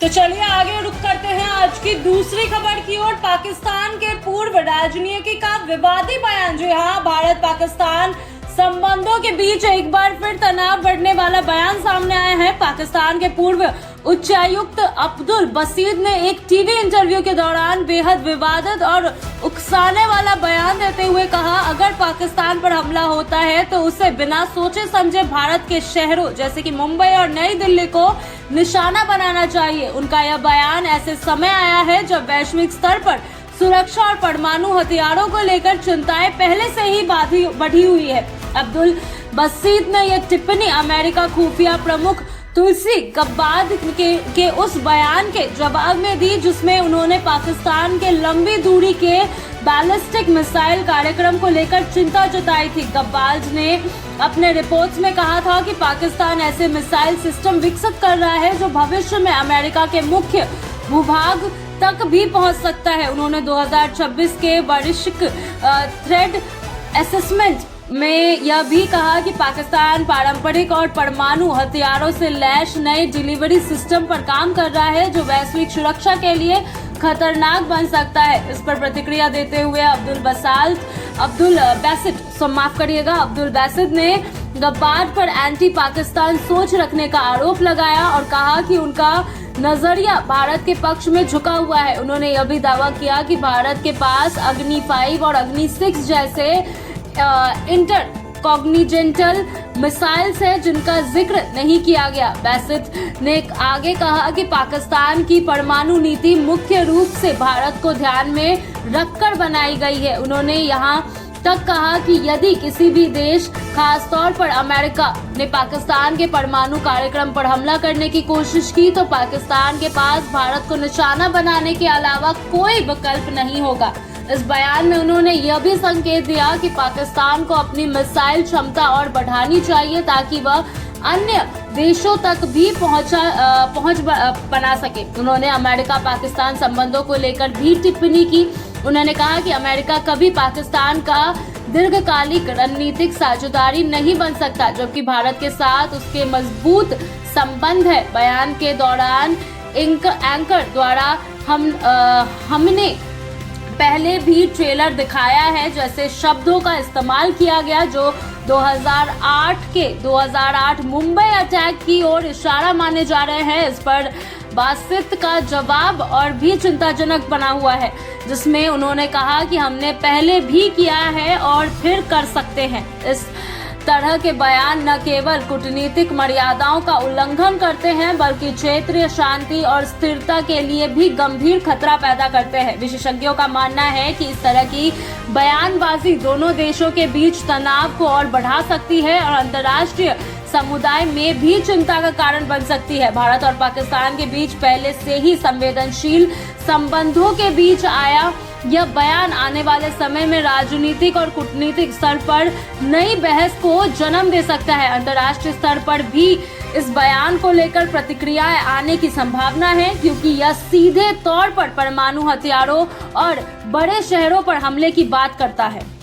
तो चलिए आगे रुख करते हैं आज की दूसरी खबर की ओर। पाकिस्तान के पूर्व राजनीतिज्ञ का विवादी बयान, जी हाँ, भारत पाकिस्तान संबंधों के बीच एक बार फिर तनाव बढ़ने वाला बयान सामने आया है। पाकिस्तान के पूर्व उच्चायुक्त अब्दुल बसीद ने एक टीवी इंटरव्यू के दौरान बेहद विवादित और उकसाने वाला बयान देते हुए कहा, अगर पाकिस्तान पर हमला होता है तो उसे बिना सोचे समझे भारत के शहरों जैसे कि मुंबई और नई दिल्ली को निशाना बनाना चाहिए। उनका यह बयान ऐसे समय आया है जब वैश्विक स्तर पर सुरक्षा और परमाणु हथियारों को लेकर चिंताएं पहले से ही बढ़ी हुई है। अब्दुल बसीद ने यह टिप्पणी अमेरिका खुफिया प्रमुख तुलसी गब्बार्ड के उस बयान के जवाब में दी जिसमें उन्होंने पाकिस्तान के लंबी दूरी के बैलिस्टिक मिसाइल कार्यक्रम को लेकर चिंता जताई थी। गब्बार्ड ने अपने रिपोर्ट्स में कहा था कि पाकिस्तान ऐसे मिसाइल सिस्टम विकसित कर रहा है जो भविष्य में अमेरिका के मुख्य भूभाग तक भी पहुंच सकता है। उन्होंने 2026 के वैश्विक थ्रेट असेसमेंट में यह भी कहा कि पाकिस्तान पारंपरिक और परमाणु हथियारों से लैस नए डिलीवरी सिस्टम पर काम कर रहा है जो वैश्विक सुरक्षा के लिए खतरनाक बन सकता है। इस पर प्रतिक्रिया देते हुए अब्दुल बैसिड ने गब्बार्ड पर एंटी पाकिस्तान सोच रखने का आरोप लगाया और कहा कि उनका नजरिया भारत के पक्ष में झुका हुआ है। उन्होंने यह भी दावा किया कि भारत के पास अग्नि 5 और अग्नि 6 जैसे इंटर कॉग्निजेंटल मिसाइल्स है जिनका जिक्र नहीं किया गया। बैसिड ने आगे कहा कि पाकिस्तान की परमाणु नीति मुख्य रूप से भारत को ध्यान में रखकर बनाई गई है। उन्होंने यहां तक कहा कि यदि किसी भी देश, खासतौर पर अमेरिका, ने पाकिस्तान के परमाणु कार्यक्रम पर हमला करने की कोशिश की तो पाकिस्तान के पास भारत को निशाना बनाने के अलावा कोई विकल्प नहीं होगा। इस बयान में उन्होंने यह भी संकेत दिया कि पाकिस्तान को अपनी मिसाइल क्षमता और बढ़ानी चाहिए ताकि वह अन्य देशों तक भी पहुंच बना सके। उन्होंने अमेरिका पाकिस्तान संबंधों को लेकर भी टिप्पणी की। उन्होंने कहा कि अमेरिका कभी पाकिस्तान का दीर्घकालिक रणनीतिक साझेदारी नहीं बन सकता जबकि भारत के साथ उसके मजबूत संबंध है। बयान के दौरान एंकर द्वारा हमने पहले भी ट्रेलर दिखाया है जैसे शब्दों का इस्तेमाल किया गया जो 2008 मुंबई अटैक की ओर इशारा माने जा रहे हैं। इस पर बासित का जवाब और भी चिंताजनक बना हुआ है जिसमें उन्होंने कहा कि हमने पहले भी किया है और फिर कर सकते हैं। इस तरह के बयान न केवल कूटनीतिक मर्यादाओं का उल्लंघन करते हैं बल्कि क्षेत्रीय शांति और स्थिरता के लिए भी गंभीर खतरा पैदा करते हैं। विशेषज्ञों का मानना है कि इस तरह की बयानबाजी दोनों देशों के बीच तनाव को और बढ़ा सकती है और अंतर्राष्ट्रीय समुदाय में भी चिंता का कारण बन सकती है। भारत और पाकिस्तान के बीच पहले से ही संवेदनशील संबंधों के बीच आया यह बयान आने वाले समय में राजनीतिक और कूटनीतिक स्तर पर नई बहस को जन्म दे सकता है। अंतर्राष्ट्रीय स्तर पर भी इस बयान को लेकर प्रतिक्रियाएं आने की संभावना है क्योंकि यह सीधे तौर पर परमाणु हथियारों और बड़े शहरों पर हमले की बात करता है।